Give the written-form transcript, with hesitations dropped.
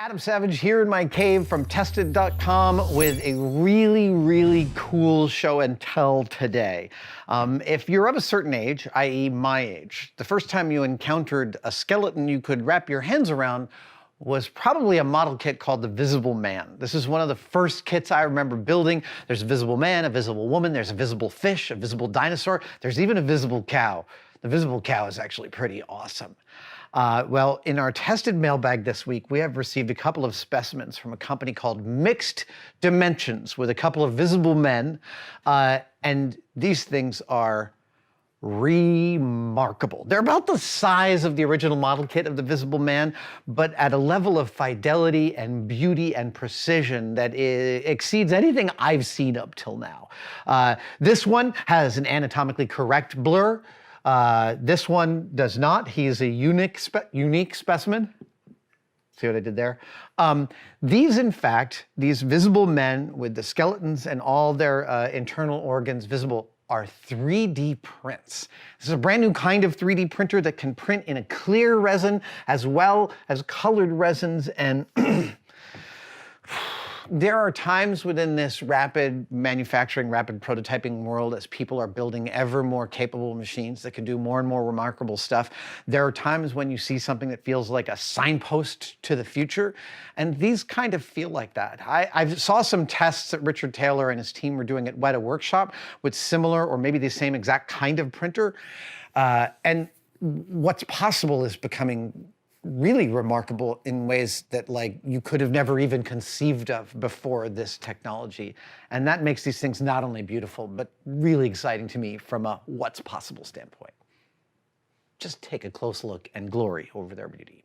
Adam Savage here in my cave from Tested.com with a really cool show and tell today. If you're of a certain age, i.e. my age, the first time you encountered a skeleton you could wrap your hands around was probably a model kit called the Visible Man. This is one of the first kits I remember building. There's a visible man, a visible woman, there's a visible fish, a visible dinosaur, there's even a visible cow. The visible cow is actually pretty awesome. Well, in our tested mailbag this week, we have received a couple of specimens from a company called Mixed Dimensions with a couple of visible men. And these things are remarkable. They're about the size of the original model kit of the Visible Man, but at a level of fidelity and beauty and precision that exceeds anything I've seen up till now. This one has an anatomically correct blur. This one does not. He is a unique specimen. See what I did there? These, in fact, these visible men with the skeletons and all their internal organs visible are 3D prints. This is a brand new kind of 3D printer that can print in a clear resin as well as colored resins, and there are times within this rapid manufacturing, rapid prototyping world, as people are building ever more capable machines that can do more and more remarkable stuff, there are times when you see something that feels like a signpost to the future, and these kind of feel like that. I saw some tests that Richard Taylor and his team were doing at Weta Workshop with similar or maybe the same exact kind of printer, and what's possible is becoming really remarkable in ways that you could have never even conceived of before this technology. And that makes these things not only beautiful, but really exciting to me from a what's possible standpoint. Just take a close look and glory over their beauty.